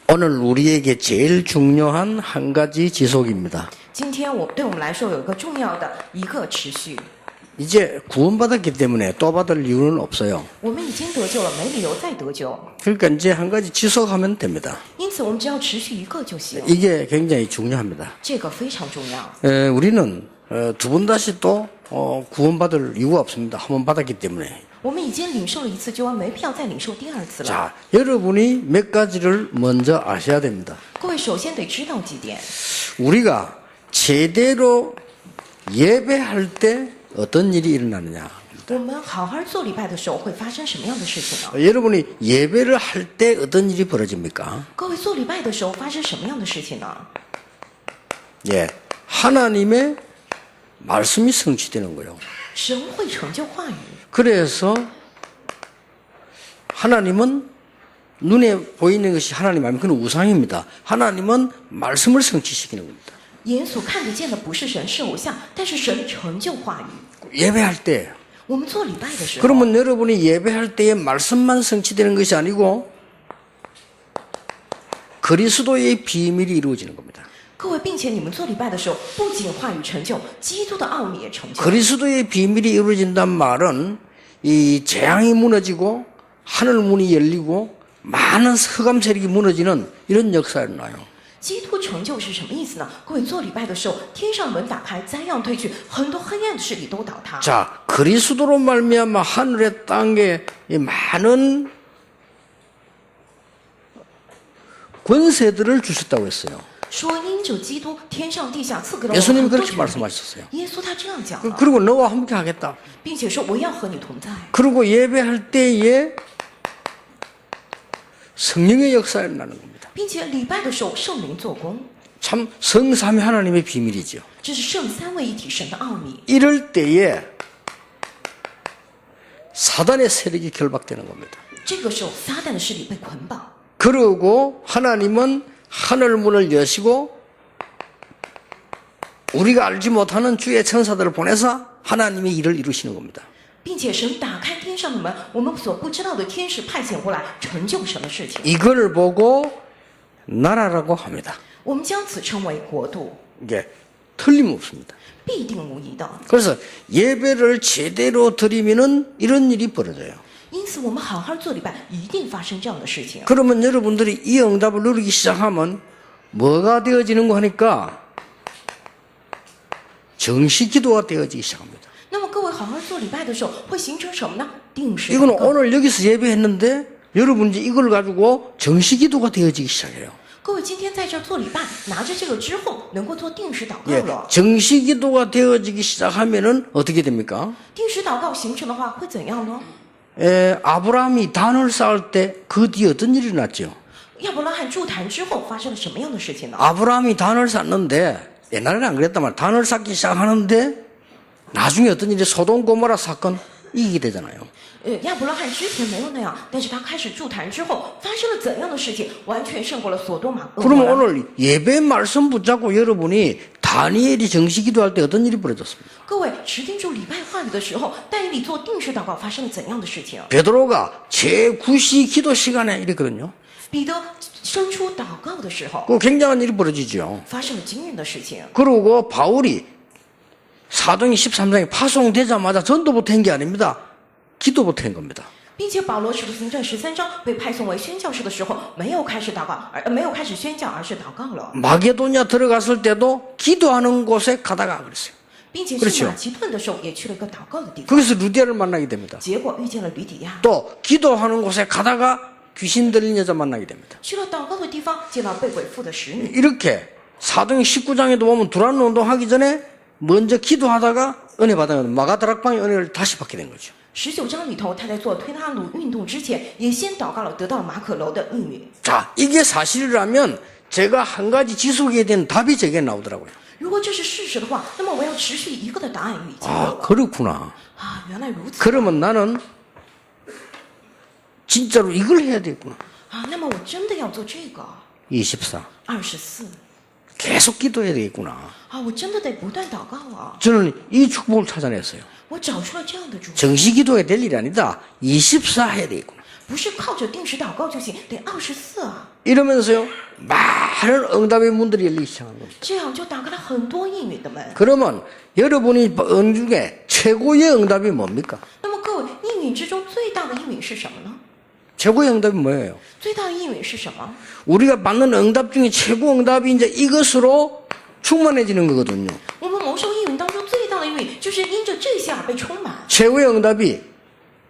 오늘 우리에게 제일 중요한 한 가지 지속입니다. 今天对我们来说有一个重要的一个持续。 이제 구원받았기 때문에 또 받을 이유는 없어요. 我们已经得救了，没理由再得救。 그러니까 이제 한 가지 지속하면 됩니다. 因此，我们只要持续一个就行。 이게 굉장히 중요합니다. 这个非常重要。 우리는 두 번 다시 또 구원받을 이유가 없습니다. 한 번 받았기 때문에. 我们已经领受了一次救恩，没必要再领受第二次了。 자, 여러분이 몇 가지를 먼저 아셔야 됩니다. 各位首先得知道几点： 우리가 제대로 예배할 때 어떤 일이 일어나느냐. 我们好好做礼拜的时候会发生什么样的事情呢？ 여러분이 예배를 할 때 어떤 일이 벌어집니까? 各位做礼拜的时候发生什么样的事情呢？ 예, 하나님의 말씀이 성취되는 거예요. 神会成就话语。 그래서 하나님은 눈에 보이는 것이 하나님 아니면 그건 우상입니다. 하나님은 말씀을 성취시키는 겁니다. 眼所看得见的不是神，是偶像，但是神成就话语。 예배할 때 我们做礼拜的时候， 그러면 여러분이 예배할 때에 말씀만 성취되는 것이 아니고 그리스도의 비밀이 이루어지는 겁니다. 各位，并且你们做礼拜的时候，不仅话语成就，基督的奥秘也成就。 그리스도의 비밀이 이루어진단 말은 이 재앙이 무너지고 하늘 문이 열리고 많은 흑암 세력이 무너지는 이런 역사가 일어나요. 基督成就是什么意思呢？各位做礼拜的时候，天上门打开，灾殃退去，很多黑暗的势力都倒塌。 자, 그리스도로 말미암아 하늘의 땅에 이 많은 권세들을 주셨다고 했어요. 说因着基督，天上地下赐给了我们 예수님 很多 그렇게 权柄。 말씀하셨어요. 耶稣他这样讲了， 그리고 너와 함께 하겠다. 并且说我要和你同在。 그리고 예배할 때에 성령의 역사가 일어나는 겁니다. 并且礼拜的时候，圣灵做工， 참 성삼위 하나님의 비밀이죠. 这是圣三位一体神的奥秘。 이럴 때에 사단의 세력이 결박되는 겁니다. 这个时候，撒旦的势力被捆绑， 그러고 하나님은 하늘 문을 여시고 우리가 알지 못하는 주의 천사들을 보내서 하나님의 일을 이루시는 겁니다. 并且神打开天上的门，我们所不知道的天使派遣过来，成就神的事情。 이걸 보고 나라라고 합니다. 我们将此称为国度， 이게 틀림없습니다. 必定无疑的。 그래서 예배를 제대로 드리면은 이런 일이 벌어져요. 因此，我们好好做礼拜，一定发生这样的事情。 그러면 여러분들이 이 응답을 누리기 시작하면 뭐가 되어지는 거 하니까 정식 기도가 되어지기 시작합니다. 那么，各位好好做礼拜的时候，会形成什么呢？定时祷 이거는 告。 오늘 여기서 예배했는데 여러분 이제 이걸 가지고 정식 기도가 되어지기 시작해요. 各位今天在这儿做礼拜，拿着这个之后，能够做定时祷告 예, 了。 정식 기도가 되어지기 시작하면은 어떻게 됩니까? 定时祷告形成的话，会怎样呢？ 아브라함이 단을 쌓을 때 그 뒤에 어떤 일이 났죠? 亚伯拉罕筑坛之后发生了什么样的事情呢？ 아브라함이 단을 쌓는데 옛날에는 안 그랬단 말이에요. 단을 쌓기 시작하는데 나중에 어떤 일이 소돔 고모라 사건 이기게 되잖아요. 亚伯拉罕之前没有那样，但是他开始筑坛之后，发生了怎样的事情？完全胜过了索多玛、俄摩 그러면 拉。 오늘 예배 말씀 붙잡고 여러분이 다니엘이 정식 기도할 때 어떤 일이 벌어졌습니까? 各位持定住礼拜话语的时候，但以理做定时祷告发生了怎样的事情？ 베드로가 제9시 기도 시간에 이랬거든요. 彼得生出祷告的时候， 그 굉장한 일이 벌어지죠. 发生了惊人的事情。 그리고 바울이 사도행 13장에 파송되자마자 전도부터 한 게 아닙니다. 기도부터 한 겁니다. 并且保罗使徒行传13章被派送为宣教士的时候，没有开始祷告，没有开始宣教，而是祷告了， 마게도냐 들어갔을 때도 기도하는 곳에 가다가 그랬어요. 并且 그렇죠 去马其顿的时候也去了一个祷告的地方， 거기서 루디아를 만나게 됩니다. 结果遇见了吕底亚， 또 기도하는 곳에 가다가 귀신 들린 여자 만나게 됩니다. 去了祷告的地方见到被鬼附的使女。 이렇게 사도행 19장에도 보면 두란 운동하기 전에 먼저 기도하다가 은혜 받아요. 마가다락방의 은혜를 다시 받게 된 거죠. 19章里头，他在做推拉鲁运动之前，也先祷告了，得到了马可楼的应允。 자, 이게 사실이라면 제가 한 가지 지속에 대한 답이 제게 나오더라고요. 如果这是事实的话，那么我要持续一个的答案已经有 아, 了。 그렇구나. 啊，原来如此。 그러면 나는 진짜로 이걸 해야 되겠구나. 啊，那么我真的要做这个。 24. 24。 계속 기도해야 되겠구나. 啊，我真的得不断祷告啊！ 저는 이 축복을 찾아냈어요. 我找出了这样的主， 정식 기도가 될 일이 아니다. 24 해야 되겠구나. 不是靠着定时祷告就行，得24啊。 이러면서요, 많은 응답의 문들이 열리기 시작하는 겁니다. 这样就打开了很多应允的门。 그러면 여러분이 은 중에 최고의 응답이 뭡니까? 那么各位，应允之中最大的应允是什么呢？ 최고의 응답이 뭐예요? 最大的应允是什么？ 우리가 받는 응답 중에 최고 응답이 이제 이것으로 충만해지는 거거든요. 我们蒙受应允当中最大的应允，就是因着这些而被充满。 최고의 응답이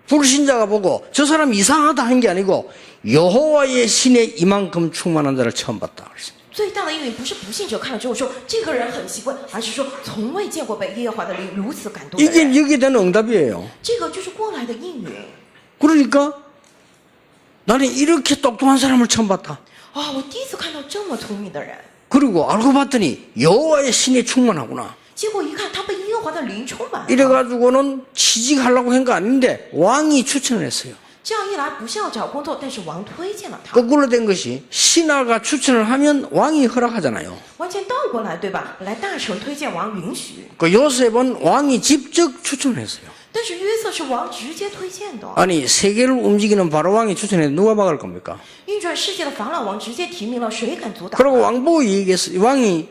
불신자가 보고 저 사람 이상하다 한 게 아니고 여호와의 신에 이만큼 충만한 자를 처음 봤다. 最大的应允不是不信者看了之后说这个人很奇怪，而是说从未见过被耶和华的灵如此感动的 이게 人。 여기에 대한 응답이에요. 这个就是过来的应允。 그러니까 나는 이렇게 똑똑한 사람을 처음 봤다. 啊、我第一次看到这么聪明的人， 그리고 알고 봤더니 여호와의 신에 충만하구나. 结果一看他被耶和华的灵充满了。 이래가지고는 취직하려고 한 거 아닌데 왕이 추천을 했어요. 这样一来不是要找工作，但是王推荐了他。 거꾸로 된 것이 신하가 추천을 하면 왕이 허락하잖아요. 完全倒过来，对吧？本来大臣推荐王允许， 그 요셉은 왕이 직접 추천을 했어요. 但是约瑟是王直接推荐的。 아니 세계를 움직이는 바로 왕이 추천해 누가 막을 겁니까? 运转世界的法老王直接提名了，谁敢阻挡？ 그리고 왕 보고 얘기했어요. 왕이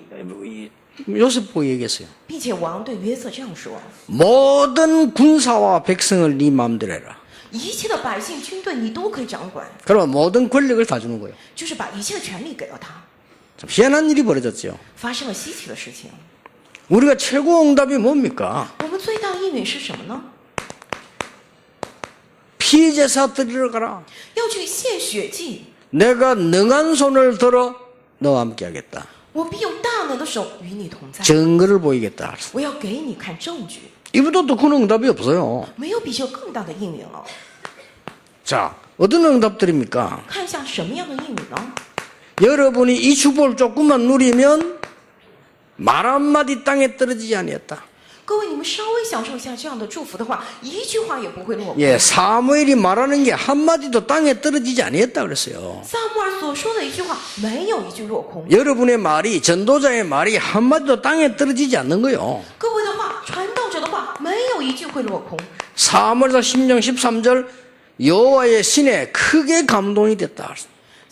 요셉 보고 얘기했어요. 并且王对约瑟这样说： 모든 군사와 백성을 네 마음대로 해라. 一切的百姓、军队你都可以掌管， 그러면 모든 권력을 다 주는 거예요. 就是把一切的权利给了他。 참 희한한 일이 벌어졌죠. 发生了稀奇的事情。 우리가 최고 응답이 뭡니까? 我们最大的应允是什么呢？ 피제사 드리러 가라. 要去献血祭。 내가 능한 손을 들어 너와 함께 하겠다. 我必用大能的手与你同在， 증거를 보이겠다. 我要给你看证据。 이보다 더 큰 응답이 없어요. 没有比这更大的应允了。 자, 어떤 응답들입니까? 看一下什么样的应允呢？ 여러분이 이 축복을 조금만 누리면 말 한마디 땅에 떨어지지 아니었다. 各位，你们稍微享受一下这样的祝福的话，一句话也不会落空。 예, 사무엘이 말하는 게 한마디도 땅에 떨어지지 아니었다 그랬어요. 撒母耳所说的一句话，没有一句落空。 여러분의 말이, 전도자의 말이 한마디도 땅에 떨어지지 않는 거예요. 各位的话，传道者的话，没有一句会落空。 사무엘서 10장 13절 여호와의 신에 크게 감동이 됐다.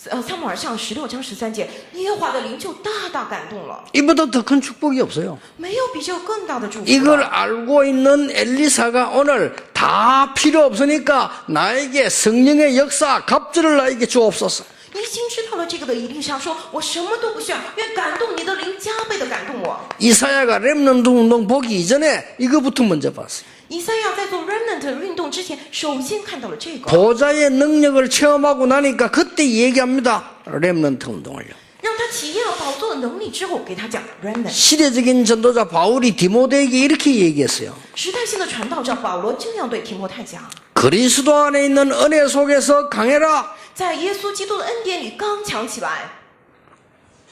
撒母耳上16章13节，耶和华的灵就大大感动了， 이보다 더 큰 축복이 없어요. 没有比这更大的祝福 이걸 了。 알고 있는 엘리사가 오늘 다 필요 없으니까 나에게 성령의 역사 갑절을 나에게 주옵소서. 已经知道了这个的以利沙说：“我什么都不需要，愿感动你的灵加倍的感动我。 이사야가 렘넌트 운동 보기 이전에 이거부터 먼저 봤어요. 以赛亚在做 remnant 运动之前，首先看到了这个， 보좌의 능력을 체험하고 나니까 그때 얘기합니다. 렘넌트 운동을요. 让他体验了宝座的能力之后，给他讲 remnant。 시대적인 전도자 바울이 디모데에게 이렇게 얘기했어요. 时代性的传道者保罗这样对提摩太讲： 그리스도 안에 있는 은혜 속에서 강해라. 在耶稣基督的恩典里刚强起来。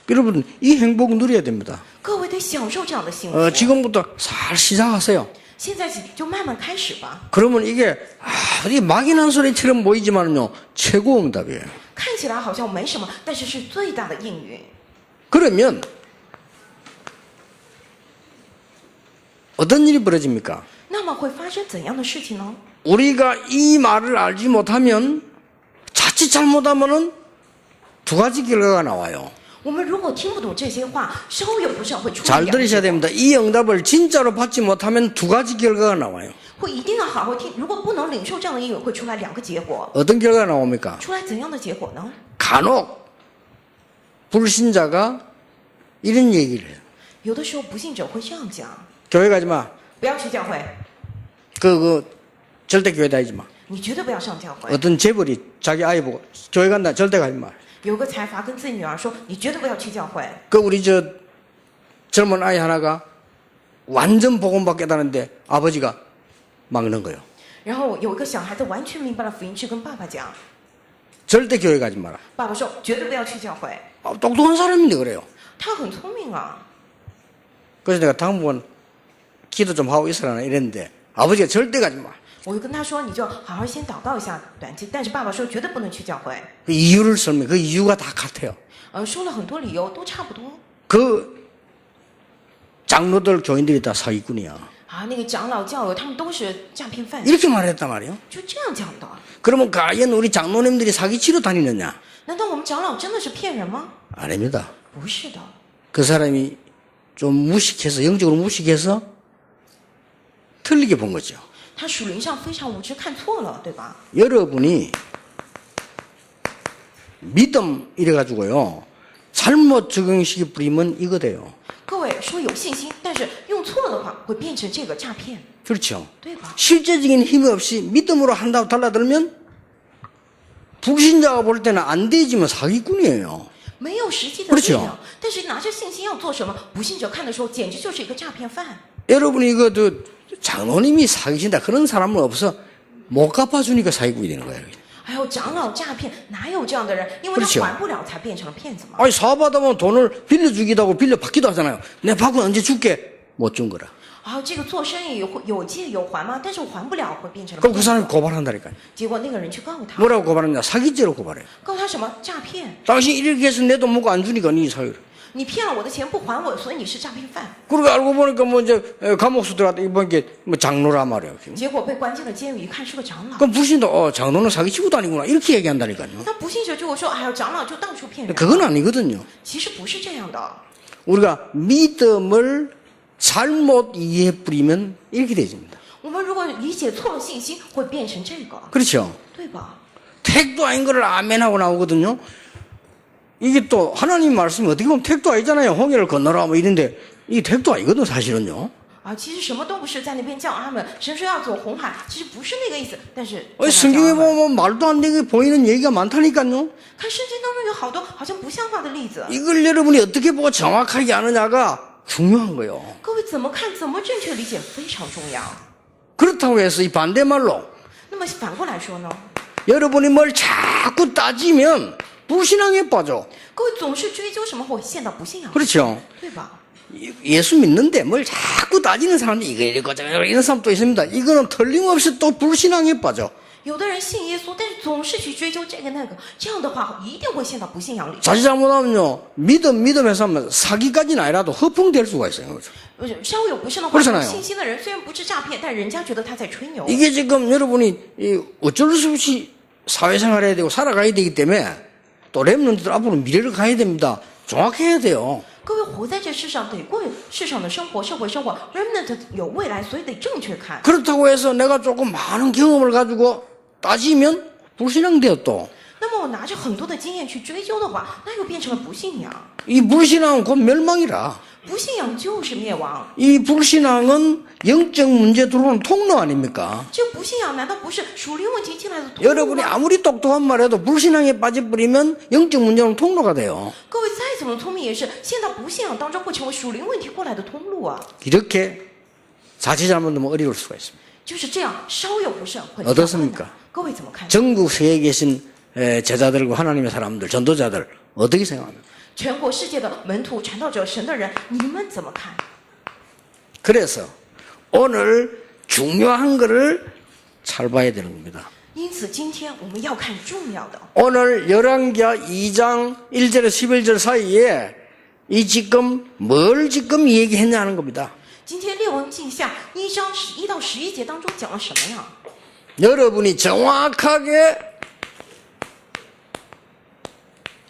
여러분 이 행복 누려야 됩니다. 各位得享受这样的幸福。 지금부터 살 시작하세요. 现在起就慢慢开始吧。 그러면 이게 어디 막연한 소리처럼 보이지만요 최고 응답이에요. 看起来好像没什么，但是是最大的应允。 그러면 어떤 일이 벌어집니까? 那么会发生怎样的事情呢？ 우리가 이 말을 알지 못하면 자칫 잘못하면은 두 가지 결과가 나와요. 我们如果听不懂这些话，稍有不慎会出现 잘 两个 들으셔야 结果 됩니다. 이 응답을 진짜로 받지 못하면 두 가지 결과가 나와요. 会一定要好好听。如果不能领受这样的应允，会出来两个结果。 어떤 결과가 나옵니까? 出来怎样的结果呢？ 간혹 불신자가 이런 얘기를 해요. 有的时候不信者会这样讲： 교회 가지 마. 不要去教会， 절대 교회 다니지 마. 你绝对不要上教会。 어떤 재벌이 자기 아이 보고 교회 간다 절대 가지 마. 有个财阀跟自己女儿说：“你绝对不要去教会。 우리 젊은 아이 하나가 완전 복음 받겠다는데 아버지가 막는 거예요. ”然后有一个小孩子完全明白了福音，去跟爸爸讲。 절대 교회 가지 마라. 爸爸说：“绝对不要去教会。 똑똑한 사람인데 그래요. ”他很聪明啊。 그래서 내가 당분간 기도 좀 하고 있으라 이랬는데 아버지가 절대 가지 마. 我就跟他说：“你就好好先祷告一下短期。”但是爸爸说：“绝对不能去教会。 그 이유를 설명. 그 이유가 다 같아요. 说了很多理由，都差不多。 그 장로들 교인들이 다 사기꾼이야. 啊，那个长老教友他们都是诈骗犯， 이렇게 말했단 말이에요. 就这样讲的。 그러면 과연 우리 장로님들이 사기치러 다니느냐? 难道我们长老真的是骗人吗？ 아닙니다. 不是的， 그 사람이 좀 무식해서, 영적으로 무식해서 틀리게 본 거죠. 他属灵上非常无知，看错了，对吧？ 여러분이 믿음 이래가지고요. 잘못 적용시켜 뿌리면 이거 돼요. 各位说有信心，但是用错了的话，会变成这个诈骗， 그렇죠. 对吧？ 실제적인 힘이 없이 믿음으로 한다고 달라들면 불신자가 볼 때는 안 되지만 사기꾼이에요. 没有实际的 그렇죠 力量，但是拿着信心要做什么？不信者看的时候，简直就是一个诈骗犯。 여러분이 이거 장로님이 사기친다 그런 사람은 없어. 못 갚아주니까 사기꾼이 되는 거예요. 还有长老诈骗，哪有这样的人？因为 그렇죠 他还不了，才变成了骗子嘛。 아니 사업하다 보면 돈을 빌려주기도 하고 빌려받기도 하잖아요. 내 받고 언제 줄게? 못 준 거라. 啊，这个做生意有借有还吗？但是我还不了，会变成了 그럼 그 骗 사람이 子。 고발한다니까요. 结果那个人去告他， 뭐라고 고발하냐? 사기죄로 고발해요. 告他什么？诈骗！ 당신 이렇게 해서 내 돈 먹고 안 주니까 네 사기로. 你骗了我的钱不还我，所以你是诈骗犯。 그리고 알고 보니까 뭐 이제 감옥수 들어갔다 이번 게 뭐 장로라 말이에요. 结果被关进了监狱，一看是个长老。 그럼 불신도 장로는 사기치고 다니구나 이렇게 얘기한다니까요. 那不信者就会说：“哎呀，长老就到处骗人。” 그건 아니거든요. 其实不是这样的。 우리가 믿음을 잘못 이해해 뿌리면 이렇게 되집니다. 我们如果理解错了信息，会变成这个， 그렇죠. 对吧？ 택도 아닌 거를 아멘하고 나오거든요. 이게 또 하나님 말씀이 어떻게 보면 택도 아니잖아요. 홍해를 건너라 뭐 이런데 이게 택도 아니거든 사실은요. 啊，其实什么都不是，在那边叫他们，神说要走红海，其实不是那个意思。但是 성경에 보면 말도 안 되게 보이는 얘기가 많다니까요. 看圣经当中有好多好像不像话的例子。 이걸 여러분이 어떻게 보고 정확하게 아느냐가 중요한 거예요. 各位怎么看，怎么正确理解非常重要。 그렇다고 해서 이 반대말로 那么反过来说呢？ 여러분이 뭘 자꾸 따지면 불신앙에 빠져. 各位总是追究什么，会陷到不信仰， 그렇죠. 对吧？ 예수 믿는데 뭘 자꾸 따지는 사람이 이거 이러고 저거 이런 사람도 있습니다. 이거는 틀림없이 또 불신앙에 빠져. 有的人信耶稣，但是总是去追究这个那个，这样的话一定会陷到不信仰里。 자칫 잘못하면요. 믿음에서 하면 사기까지는 아니라도 허풍될 수가 있어요. 그렇죠? 稍微有不慎的话， 그렇잖아요 信心的人虽然不是诈骗，但人家觉得他在吹牛。 이게 지금 여러분이 어쩔 수 없이 사회생활 해야 되고 살아가야 되기 때문에 또 랩런트들 앞으로 미래를 가야 됩니다. 정확해야 돼요. 各位活在这世上，得过世上的生活，社会生活 ，remnant 有未来，所以得正确看。 그렇다고 해서 내가 조금 많은 경험을 가지고 따지면 불신앙돼요 또. 那么我拿着很多的经验去追究的话，那又变成了不信仰。 이 불신앙은 곧 멸망이라. 不信仰就是灭亡。 이 불신앙은 영적 문제 들어오는 통로 아닙니까? 这不信仰难道不是属灵问题进来的通路 여러분이 吗？ 아무리 똑똑한 말해도 불신앙에 빠져버리면 영적 문제는 통로가 돼요. 各位再怎么聪明，也是陷到不信仰当中，会成为属灵问题过来的通路啊。 이렇게 자칫 잘못하면 어려울 수가 있습니다. 就是这样，稍有不慎会 어떻습니까? 各位怎么看？ 전국 세계에 계신 제자들과 하나님의 사람들, 전도자들 어떻게 생각합니까? 全国世界的门徒、传道者、神的人，你们怎么看？ 그래서 오늘 중요한 거를 잘 봐야 되는 겁니다. 因此，今天我们要看重要的。 오늘 열왕기하 2장 1절에서 11절 사이에 이 지금 뭘 지금 얘기했냐 하는 겁니다. 今天列王记下1章11到11节当中讲了什么呀？ 여러분이 정확하게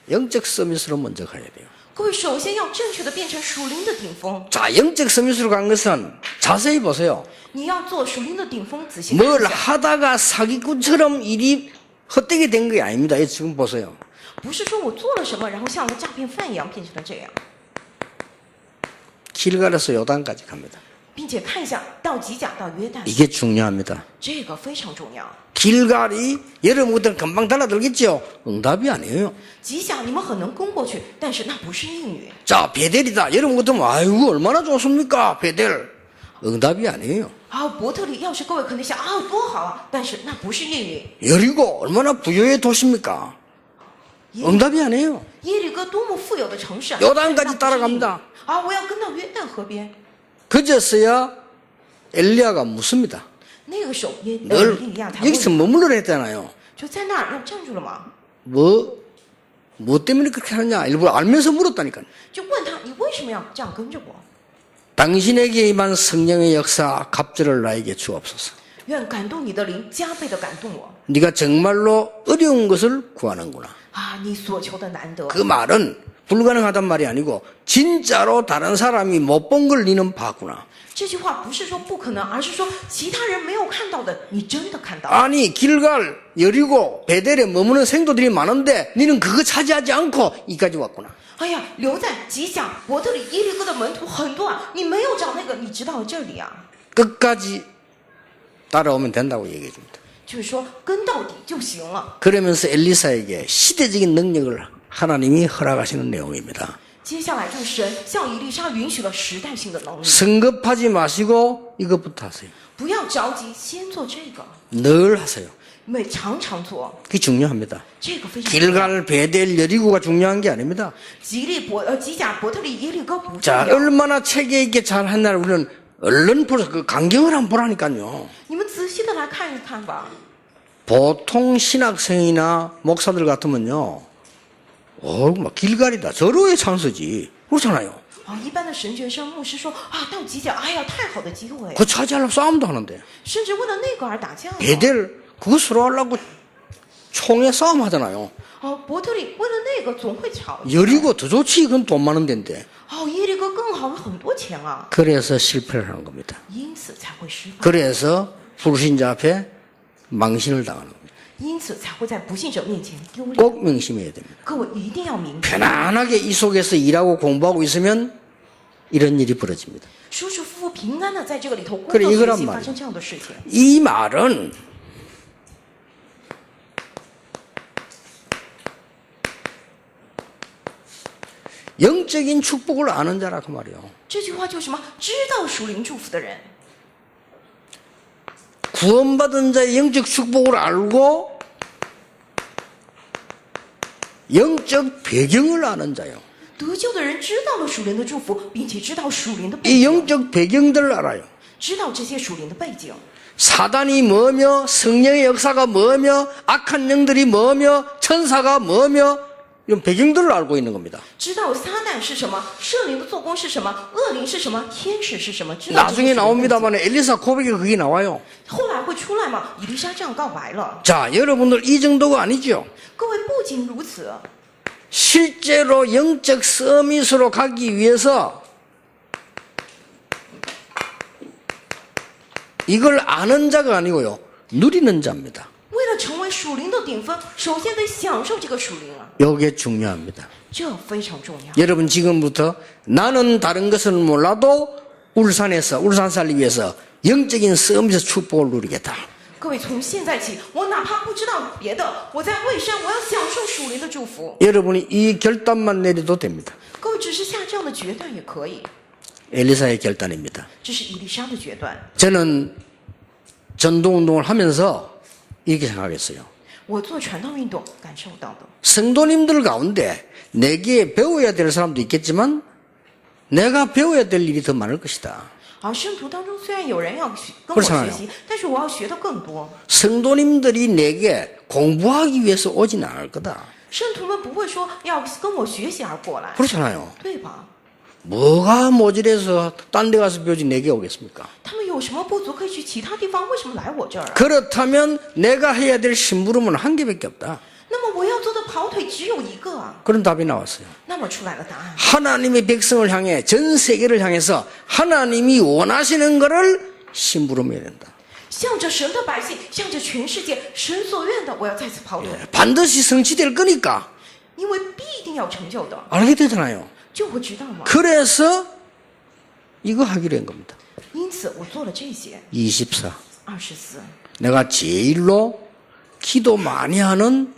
영적 서밋으로 먼저 가야 돼요. 各位首先要正确的变成属灵的顶峰。 자, 영적 서밋으로 간 것은 자세히 보세요. 你要做属灵的顶峰，仔细看 뭘 一下， 하다가 사기꾼처럼 일이 헛되게 된 게 아닙니다. 지금 보세요. 不是说我做了什么，然后像个诈骗犯一样变成了这样， 길갈에서 요단까지 갑니다. 并且看一下到吉甲到约旦， 이게 중요합니다. 这个非常重要。 길갈이 여러분 같은 금방 달라들겠죠? 응답이 아니에요. 吉甲你们很能攻过去，但是那不是应允。 자, 베델이다. 여러분 같으면 아이고 얼마나 좋습니까? 베델. 응답이 아니에요. 啊，伯特利要是各位可能想啊多好啊，但是那不是应允。 여리고 얼마나 부유의 도시입니까? 응답이 아니에요. 耶利哥多么富有的城市啊！ 요단까지 那不是应允 따라갑니다. 啊，我要跟到约旦河边。 그제서야 엘리야가 묻습니다. 那个时候耶늘 利亚才问 여기서 머물러 했잖아요. 就在那儿要站住了嘛， 뭐 때문에 그렇게 하느냐 일부러 알면서 물었다니까요. 就问他你为什么要这样跟着我？ 당신에게 임한 성령의 역사 갑절을 나에게 주옵소서. 愿感动你的灵加倍的感动我 네가 정말로 어려운 것을 구하는구나. 啊！你所求的难得， 그 말은 불가능하단 말이 아니고 진짜로 다른 사람이 못 본 걸 너는 봤구나. 这句话不是说不可能，而是说其他人没有看到的，你真的看到。 아니 길갈, 여리고, 베델에 머무는 생도들이 많은데 너는 그거 차지하지 않고 이까지 왔구나. 哎呀，留在吉甲、伯特里、耶利哥的门徒很多啊，你没有找那个，你知道这里啊， 끝까지 따라오면 된다고 얘기해 줍니다. 就是说跟到底就行了。 그러면서 엘리사에게 시대적인 능력을 하나님이 허락하시는 내용입니다. 接下来就是神向以利沙允许了时代性的能力， 성급하지 마시고 이것부터 하세요. 不要着急，先做这个， 늘 하세요. 常常做， 그게 중요합니다. 这个非常重要。 길갈, 베델, 여리고가 중요한 게 아닙니다. 吉甲、伯特利、耶利哥不重 자, 要， 얼마나 체계 있게 잘 한다를 우리는 얼른 보러 그 강경을 한번 보라니까요. 你们仔细的来看一看吧。 보통 신학생이나 목사들 같으면요, 막 길갈이다. 절호의 찬스지. 그렇잖아요. 哦，一般的神学生牧师说啊，到吉甲，哎呀，太好的机会， 그거 차지하려고 싸움도 하는데. 甚至为了那个而打架呢。 베델, 그거 서로 하려고 총에 싸움 하잖아요. 哦，伯特利为了那个总会吵。 여리고 더 좋지. 그건 돈 많은 데인데. 哦，耶利哥更好，有很多钱啊， 그래서 실패를 하는 겁니다. 因此才会失败， 그래서 불신자 앞에 망신을 당하는 겁니다. 因此才会在不信者面前丢脸。 꼭 명심해야 됩니다. 各位一定要明白， 편안하게 이 속에서 일하고 공부하고 있으면 이런 일이 벌어집니다. 舒舒服服、平安的在这个里头工 그래 作 이거란 学习， 말이야. 发生这样的事情。 이 말은 영적인 축복을 아는 자라 그 말이에요. 这句话就是什么？知道属灵祝福的人， 구원받은 자의 영적 축복을 알고 영적 배경을 아는 자요. 得救的人知道了属灵的祝福，并且知道属灵的背 이 景， 영적 배경들을 알아요. 知道这些属灵的背景， 사단이 뭐며 성령의 역사가 뭐며 악한 영들이 뭐며 천사가 뭐며 이런 배경들을 알고 있는 겁니다. 知道撒旦是什么，圣灵的做工是什么，恶灵是什么，天使是什么，知道这些 나중에 属灵的背景 나옵니다만 엘리사 고백에 그게 나와요. 后来会出来吗？以利沙这样告白了。 자, 여러분들 이 정도가 아니죠. 各位不仅如此， 실제로 영적 서밋으로 가기 위해서 이걸 아는 자가 아니고요. 누리는 자입니다. 为了成为属灵的顶峰，首先得享受这个属灵啊， 이게 중요합니다. 这非常重要。 여러분 지금부터 나는 다른 것은 몰라도 울산 살기 위해서 영적인 서밋의 축복을 누리겠다. 各位从现在起，我哪怕不知道别的，我在蔚山，我要享受属灵的祝福。 여러분이 이 결단만 내려도 됩니다. 各位只是下这样的决断也可以， 엘리사의 결단입니다. 这是以利沙的决断。 저는 전도운동을 하면서 이렇게 생각했어요. 我做传道运动感受到的， 성도님들 가운데 내게 배워야 될 사람도 있겠지만 내가 배워야 될 일이 더 많을 것이다. 而圣徒当中虽然有人要跟我学习，但是我要学的更多。 성도님들이 내게 공부하기 위해서 오진 않을 거다. 圣徒们不会说要跟我学习而过来， 그렇잖아요. 对吧？ 뭐가 모질해서 딴 데 가서 배우지 내게 오겠습니까? 他们有什么不足可以去其他地方，为什么来我这儿啊？ 그렇다면 내가 해야 될 심부름은 한 개밖에 없다. 那么我要做的跑腿只有一个啊。 그런 답이 나왔어요. 那么出来了答案， 하나님의 백성을 향해 전 세계를 향해서 하나님이 원하시는 것을 심부름해야 된다. 向着神的百姓，向着全世界，神所愿的，我要再次跑腿， 반드시 성취될 거니까 因为必定要成就的， 알게 되잖아요. 就会知道嘛。 그래서 이거 하기로 한 겁니다. 因此我做了这些。 24. 24， 내가 제일로 기도 많이 하는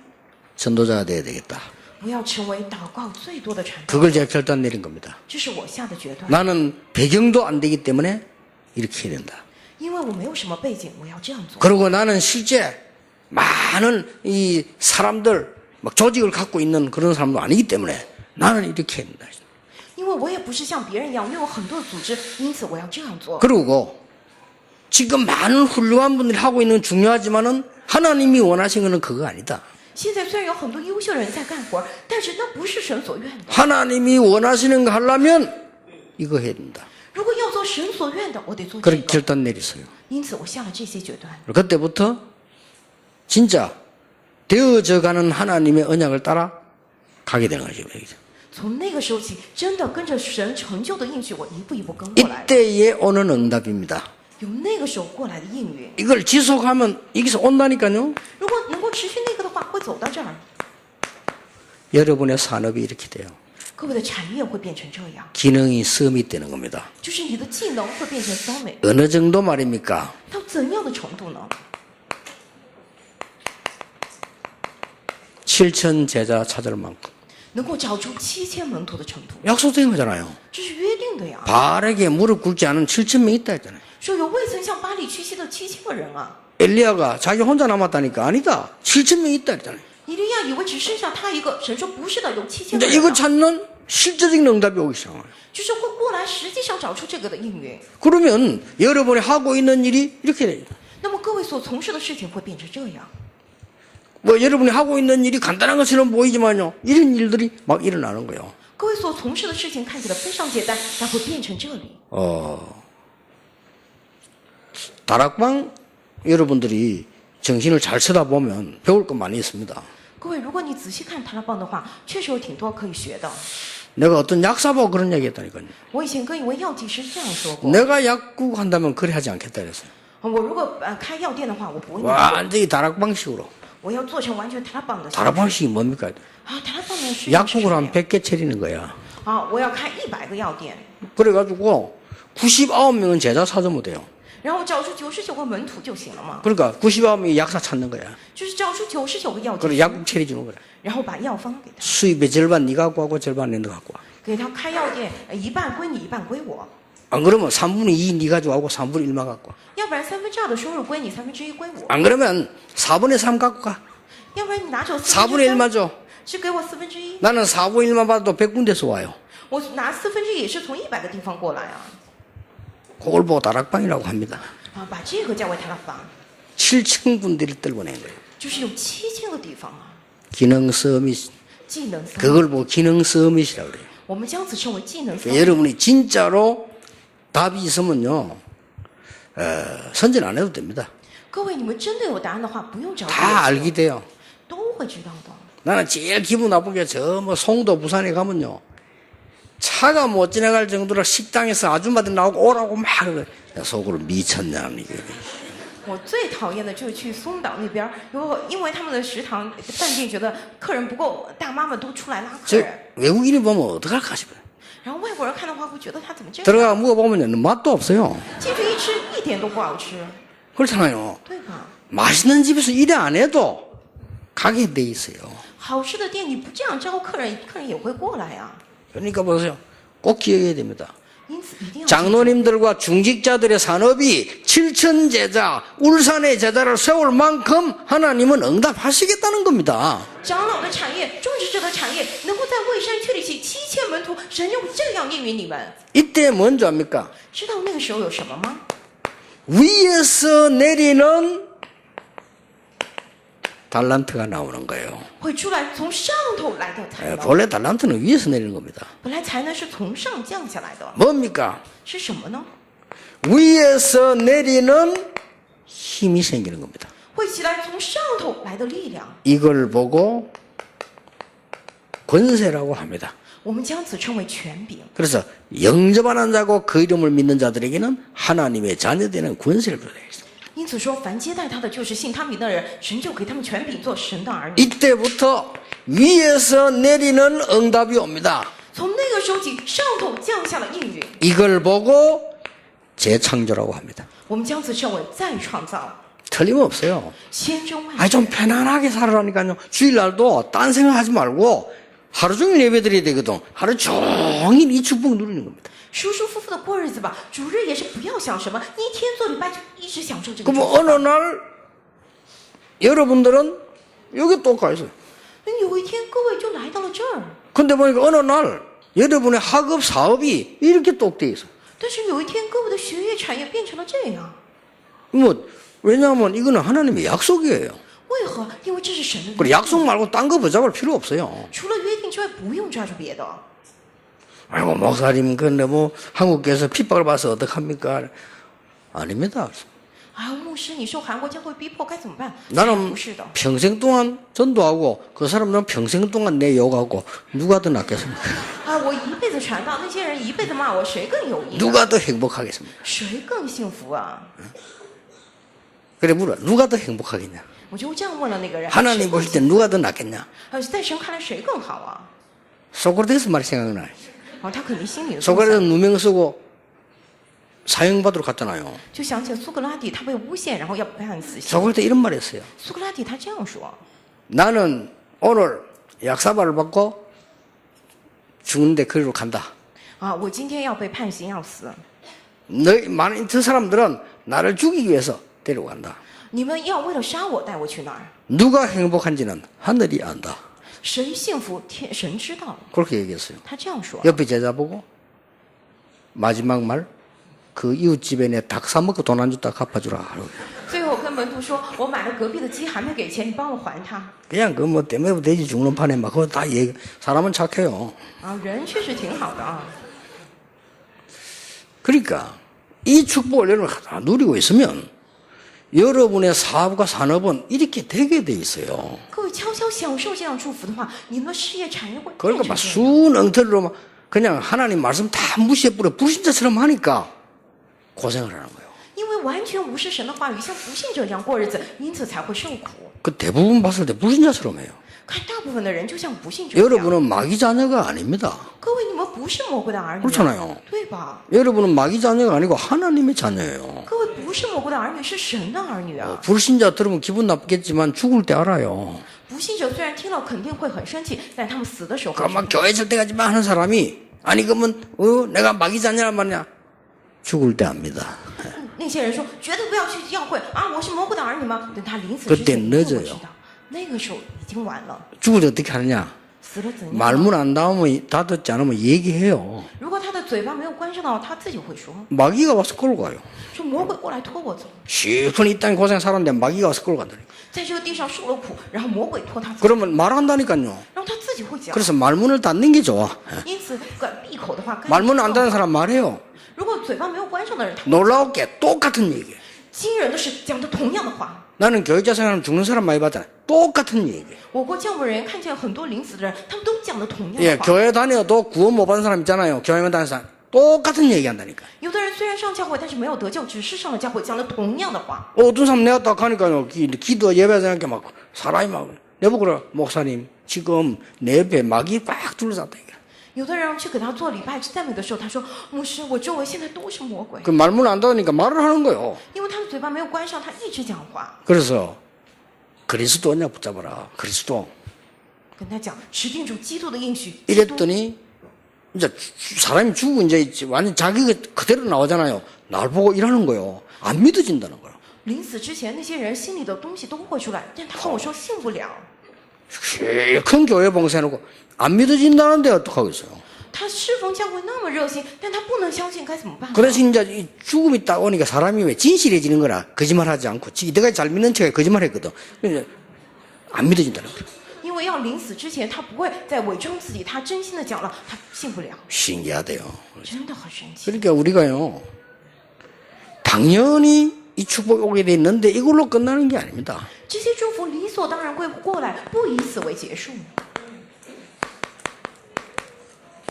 전도자가 돼야 되겠다. 我要成为祷告最多的传道， 그걸 제가 결단 내린 겁니다. 这是我下的决断。 나는 배경도 안 되기 때문에 이렇게 해야 된다. 因为我没有什么背景，我要这样做。 그리고 나는 실제 많은 이 사람들 막 조직을 갖고 있는 그런 사람도 아니기 때문에 나는 이렇게 해야 된다. 因为我也不是像别人一样拥有很多的组织，因此我要这样做。 그리고 지금 많은 훌륭한 분들이 하고 있는 건 중요하지만은 하나님이 원하신 것은 그거 아니다. 现在虽然有很多优秀的人在干活，但是那不是神所愿的。 하나님이 원하시는 거 하려면 이거 해야 된다. 如果要做做神所愿的，我得做这 그렇게 个。 결단 내렸어요. 因此，我下了这些决断。 그때부터 진짜 되어져가는 하나님의 언약을 따라 가게 되는 거죠. 从那个时候起，真的跟着神成就的应许，我一步一步跟过来了。 이때에 오는 응답입니다. 有那个时候过来的应允， 이걸 지속하면 여기서 온다니까요. 如果能够持续那个的话，会走到这儿。 여러분의 산업이 이렇게 돼요. 各位的产业会变成这样， 기능이 섬이 되는 겁니다. 就是你的技能会变成骚美， 어느 정도 말입니까? 到怎样的程度呢？ 7천 제자 찾을 만큼 能够找出7000门徒的程度， 약속된 거잖아요. 这是约定的呀。 바알에게 무릎 꿇지 않은 7천 명 있다 했잖아요. 说有未曾向巴黎屈膝的7000个人啊。 엘리야가 자기 혼자 남았다니까 아니다. 7천 명 있다 했잖아요. 以利亚以为只剩下他一个，神说不是的，有7000 근데 个人、 이거 啊， 찾는 실제적인 응답이 오기 시작해요. 就是会过来，实际上找出这个的应允。 그러면 여러분이 하고 있는 일이 이렇게 돼요. 那么各位所从事的事情会变成这样。 뭐 여러분이 하고 있는 일이 간단한 것처럼 보이지만요. 이런 일들이 막 일어나는 거예요. 各位所从事的事情看起来非常简单，但会变成这里。 다락방 여러분들이 정신을 잘 쳐다보면 배울 거 많이 있습니다. 各位，如果你仔细看塔拉棒的话，确实有挺多可以学的。 내가 어떤 약사보고 그런 얘기 했다니까요. 我以前跟一位药剂师这样说过， 내가 약국 한다면 그래 하지 않겠다 그랬어요. 我如果开药店的话，我不会那么做， 완전히 다락방식으로. 我要做成完全塔拉棒的形式。 다락방식이 뭡니까? 啊，塔拉棒呢是什么 약국을 한 100개 차리는 거야. 啊，我要开100个药店， 그래가지고 99명은 제자 찾으면 돼요. 然后找出99个门徒就行了嘛， 그러니까 99명이 약사 찾는 거야. 就是找出99个药剂 그리고 师， 약국 차려주는 거야. 然后把药方给他， 수입의 절반 네가 갖고 하고 절반은 내가 갖고 와. 给他开药店，一半归你，一半归我， 안 그러면 3분의 2 네가 가지고 하고 3분의 1만 갖고 와. 要不然2/3的收入归你1/3归我， 안 그러면 4분의 3 갖고 가. 要不然你拿走 4분의 1/3， 1만 줘. 是给我1/4， 나는 4분의 1만 받아도 100군데서 와요. 我拿1/4也是从100个地方过来啊， 그걸 보고 다락방이라고 합니다. 啊，把这个叫为塔拉棒， 7,000군데를 떨궈낸 거예요. 就是有7000个地方啊， 기능 서밋. 技能三， 그걸 보고 기능 서밋이라고 그래요. 我们将此称为技能三。 여러분이 진짜로 답이 있으면요, 선전 안 해도 됩니다. 各位，你们真的有答案的话，不用找 다 别人 알게 돼요. 都会知道的。 나는 제일 기분 나쁜 게 저 뭐 송도 부산에 가면요, 차가 못 지나갈 정도로 식당에서 아줌마들 나오고 오라고 막 그래. 야, 속으로 미쳤냐 이게. 我最讨厌的就是去松岛那边，因为他们的食堂饭店觉得客人不够，大妈们都出来拉客 저 人， 외국인이 보면 어떡할까 싶어요. 然后外国人看的话会觉得他怎么这样？ 들어가 먹어보면 맛도 없어요. 进去一吃一点都不好吃， 그렇잖아요. 对吧？ 맛있는 집에서 일을 안 해도 가게 돼 있어요. 好吃的店你不这样招客人，客人也会过来啊。 그러니까 보세요. 꼭 기억해야 됩니다. 因此一定要记住 장로님들과 중직자들의 산업이 7천 제자, 울산의 제자를 세울 만큼 하나님은 응답하시겠다는 겁니다. 长老的产业、种植者的产业，能够在蔚山确立起7000门徒，神又这样应允你们。 이때 뭔지 압니까? 知道那个时候有什么吗？ 위에서 내리는 달란트가 나오는 거예요. 会出来从上头来的才能， 본래 달란트는 위에서 내리는 겁니다. 本来才能是从上降下来的， 뭡니까? 是什么呢？ 위에서 내리는 힘이 생기는 겁니다. 会起来从上头来的力量， 이걸 보고 권세라고 합니다. 我们将此称为权柄。 그래서 영접하는 자고 그 이름을 믿는 자들에게는 하나님의 자녀되는 권세를 주어야 있습니다. 因此说，凡接待他的，就是信他名的人，神就给他们权柄做神的儿女。 이때부터 위에서 내리는 응답이 옵니다. 从那个时候起，上头降下了应允， 이걸 보고 재창조라고 합니다. 我们将此称为再创造。 틀림없어요. 千真万 아니 确， 좀 편안하게 살아라니까요. 주일날도 딴 생각하지 말고 하루 종일 예배드려야 되거든. 하루 종일 이 축복 누리는 겁니다. 舒舒服服的过日子吧。主日也是不要想什么，一天做礼拜就一直享受这个祝 그럼 福 어느 吧。 날 여러분들은 여기 또 가 있어요. 有一天，各位就来到了这儿， 근데 보니까 어느 날 여러분의 학업 사업이 이렇게 똑 돼 있어요. 但是有一天，各位的学业产业变成了这样， 뭐 왜냐하면 이거는 하나님의 약속이에요. 为何？因为这是神的 그리고 约定， 약속 말고 딴 거 붙잡을 필요 없어요. 除了约定之外，不用抓住别的。 아이고 목사님 근데 뭐 한국교회에서 핍박을 봐서 어떡합니까? 아닙니다. 啊，牧师，你受韩国教会逼迫该怎么办？ 나는 不是的， 평생 동안 전도하고 그 사람들은 평생 동안 내 욕하고 누가 더 낫겠습니까? 啊，我一辈子传道，那些人一辈子骂我，谁更有益呢？ 누가 더 행복하겠습니까? 谁更幸福啊？ 그래 물어 누가 더 행복하겠냐? 我就这样问了那个人。 하나님 보실 때 누가 더 낫겠냐? 在神看来谁更好啊？ 소크라테스 말이 생각나. 哦，他肯定心里的这么 소크라테스 想， 누명 쓰고 사형받으러 갔잖아요. 就想起苏格拉底，他被诬陷，然后要判死刑。 소크라테스 이런 말 했어요. 苏格拉底他这样说： 나는 오늘 약사발을 받고 죽는데 그리로 간다. 啊，我今天要被判刑要死， 너희 많은 저 사람들은 나를 죽이기 위해서 데려간다. 你们要为了杀我带我去哪儿？ 누가 행복한지는 하늘이 안다. 谁幸福，天神知道。 그렇게 얘기했어요. 他这样说。 옆에 제자 보고 마지막 말 그 이웃집에 내 닭 사먹고 돈 안 줬다 갚아주라. 最后我跟门徒说，我买了隔壁的鸡，还没给钱，你帮我还他。 그냥 그 뭐 때문에 돼지 죽는 판에 막 그거 다 얘기. 사람은 착해요. 啊，人确实挺好的啊。 그러니까 이 축복을 여러분 다 누리고 있으면 여러분의 사업과 산업은 이렇게 되게 돼 있어요. 各位悄悄享受这样祝福的话，你们的事业产业会变 그러니까 成 막 这样。 순엉터리로 막 그냥 하나님 말씀 다 무시해버려 불신자처럼 하니까 고생을 하는 거예요. 因为完全无视神的话语，像不信者一样过日子，因此才会受苦。 그 대부분 봤을 때 불신자처럼 해요. 看大部分的人就像不信者一样。 여러분은 마귀 자녀가 아닙니다. 各位，你们不是魔鬼的儿女， 그렇잖아요. 对吧？ 여러분은 마귀 자녀가 아니고 하나님의 자녀예요. 各位不是魔鬼的儿女，是神的儿女啊！ 불신자 들으면 기분 나쁘겠지만 죽을 때 알아요. 不信者虽然听了肯定会很生气，但他们死的时候会 그막 교회 절대 가지 마 하는 사람이 아니 그러면 내가 마귀 자녀란 말이냐 죽을 때 압니다. 那些人说绝对不要去教会啊！我是魔鬼的儿女吗？等他临死 그때 之前一定会 늦어요 知道，那个时候已经晚了。 죽을 때 어떻게 하느냐? 死了怎样？ 말문 안 닫으면 다 듣지 않으면 얘기해요. 如果他的嘴巴没有关上的话，他自己会说， 마귀가 와서 끌고 가요. 说魔鬼过来拖我走， 실컷 이 땅에 고생 살았는데 마귀가 와서 끌고 간다니까. 在这个地上受了苦，然后魔鬼拖他走， 그러면 말한다니까요. 然后他自己会讲。 그래서 말문을 닫는 게 좋아. 因此，管闭口的话，干 말문 안 净 닫는 사람 말해요. 如果嘴巴没有关上的人，他 놀라웠게 똑같은 얘기. 惊人的是讲的同样的话。 나는 교육자 생활하면 죽는 사람 많이 봤잖아. 똑같은 얘기. 我国教牧人员看见很多临死的人，他们都讲的同样 예, 的话。 교회 다녀도 구원 못 받은 사람 있잖아요. 교회만 다니는 사람. 똑같은 얘기 한다니까. 有的人虽然上教会，但是没有得救，只是上了教会，讲了同样的话。 어떤 사람 내가 딱 가니까요. 기도 예배 생각해 막 사람이 막 내보고 그래. 목사님 지금 내 옆에 마귀 꽉 둘러쌌다. 이게. 有的人去给他做礼拜赞美的时候，他说：“牧师，我周围现在都是魔鬼， 그 말문 안 닫으니까 말을 하는 거예요. 因为他的嘴巴没有关上，他一直讲话。 그래서 그리스도냐 붙잡아라. 그리스도. 跟他讲持定主基督的应许。基督 이랬더니 이제 사람이 죽고 이제 완전 자기가 그대로 나오잖아요. 날 보고 일하는 거예요. 안 믿어진다는 거예요. 临死之前，那些人心里的东西都会出来，但他跟我说信不了。 큰 교회 봉사해놓고 안 믿어진다는데 어떡하겠어요. 他侍奉教会那么热心，但他不能相信，该怎么办？ 그래서 이제 이 죽음이 딱 오니까 사람이 왜 진실해지는 거라 거짓말하지 않고 이때까지 잘 믿는 척에 거짓말했거든. 이제 안 믿어진다는 거예요. 因为要临死之前，他不会再伪装自己，他真心的讲了，他信不了， 신기하대요. 真的很神奇。 그러니까 우리가요 당연히 이 축복이 오게 돼 있는데 이걸로 끝나는 게 아닙니다. 这些祝福理所当然会过来，不以此为结束，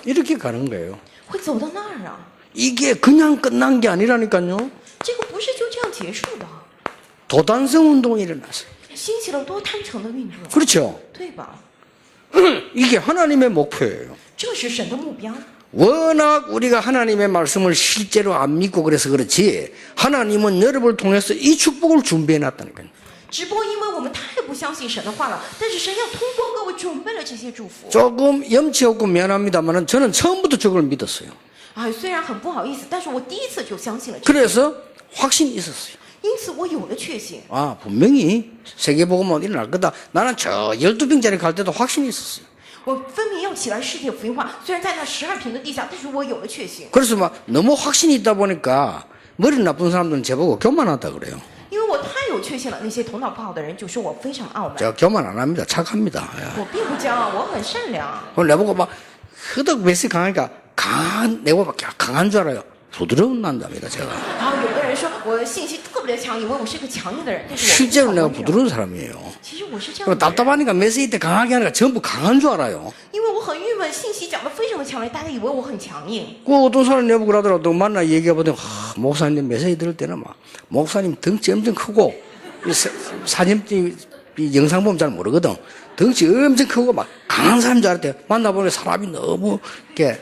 이렇게 가는 거예요. 会走到那儿啊。 이게 그냥 끝난 게 아니라니까요. 这个不是就这样结束的， 도단성 운동이 일어났어요. 兴起了多贪诚的运动， 그렇죠. 对吧？ 이게 하나님의 목표예요. 这是神的目标。 워낙 우리가 하나님의 말씀을 실제로 안 믿고 그래서 그렇지 하나님은 여러분을 통해서 이 축복을 준비해 놨다니까요. 只不过因为我们太不相信神的话了，但是神要通过各位准备了这些祝福。 조금 염치 없고 미안합니다만 저는 처음부터 저걸 믿었어요. 哎，虽然很不好意思，但是我第一次就相信了这个， 그래서 확신이 있었어요. 因此我有了确信。 아 분명히 세계복음은 일어날 거다. 나는 저 12평짜리 갈 때도 확신이 있었어요. 我分明要起来世界福音化，虽然在那12平的地下，但是我有了确信。 그래서 막 너무 확신이 있다 보니까 머리 나쁜 사람들은 저보고 교만하다 그래요. 因为我太有确信了，那些头脑不好的人就说我非常傲慢。 제가 교만 안 합니다. 착합니다. 야. 我并不骄傲，我很善良。 그걸 내보고 막 허덕 매스 강하니까 내가 강한 줄 알아요. 부드러운 남자입니다, 제가. 然后有的人说我信息特别的强，以为我是个强硬的人，但是我非 실제로 常 내가 温柔。 부드러운 사람이에요. 其实我是这样 그리고 的人， 답답하니까 메시지 때 강하게 하니까 전부 강한 줄 알아요. 因为我很郁闷，信息讲的非常的强烈，大家以为我很强硬。 그 어떤 사람 내보고 그러더라도 만나 얘기해보더니 목사님 메시지 들을 때는 막 목사님 덩치 엄청 크고 이 사진 이 영상 보면 잘 모르거든. 덩치 엄청 크고 막 강한 사람인 줄 알았대. 만나보니 사람이 너무 이렇게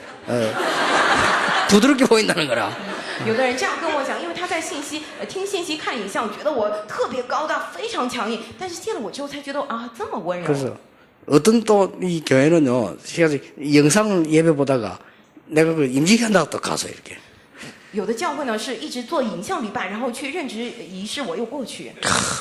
부드럽게 보인다는 거라. 有的人这样跟我讲，因为他在听信息、看影像，觉得我特别高大，非常强硬。但是见了我之后，才觉得啊，这么温柔。 그래서 어떤 또 이 교회는요, 제가 영상을 예배 보다가 내가 그 임직한다고 또 가서 이렇게. 有的教会呢是一直做影像礼拜，然后去任职仪式，我又过去。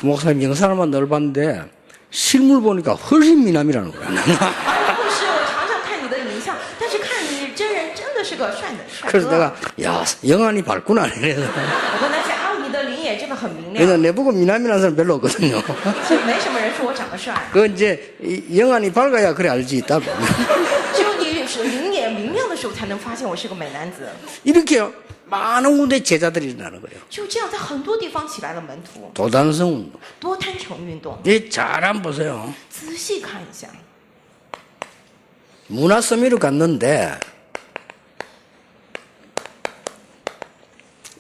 목사님 영상만 늘 봤는데 실물 보니까 훨씬 미남이라는 거야. 不是，我常常看你的影像，但是看你真人真的是个帅哥。 그래서 내가 야 영안이 밝구나 그래서 我跟他讲啊，你的灵眼真的很明亮。 왜냐 내보고 미남이라는 사람 별로 없거든요. 其实没什么人说我长得帅， 그 이제 영안이 밝아야 그래 알지 있다고. 只有你是灵眼明亮的时候，才能发现我是个美男子。 이렇게 많은 군데 제자들이 일어나는 거예요. 就这样，在很多地方起来了门徒， 도단성 운동. 多摊城运动。 이 잘 한번 보세요. 仔细看一下， 문화 서밋을 갔는데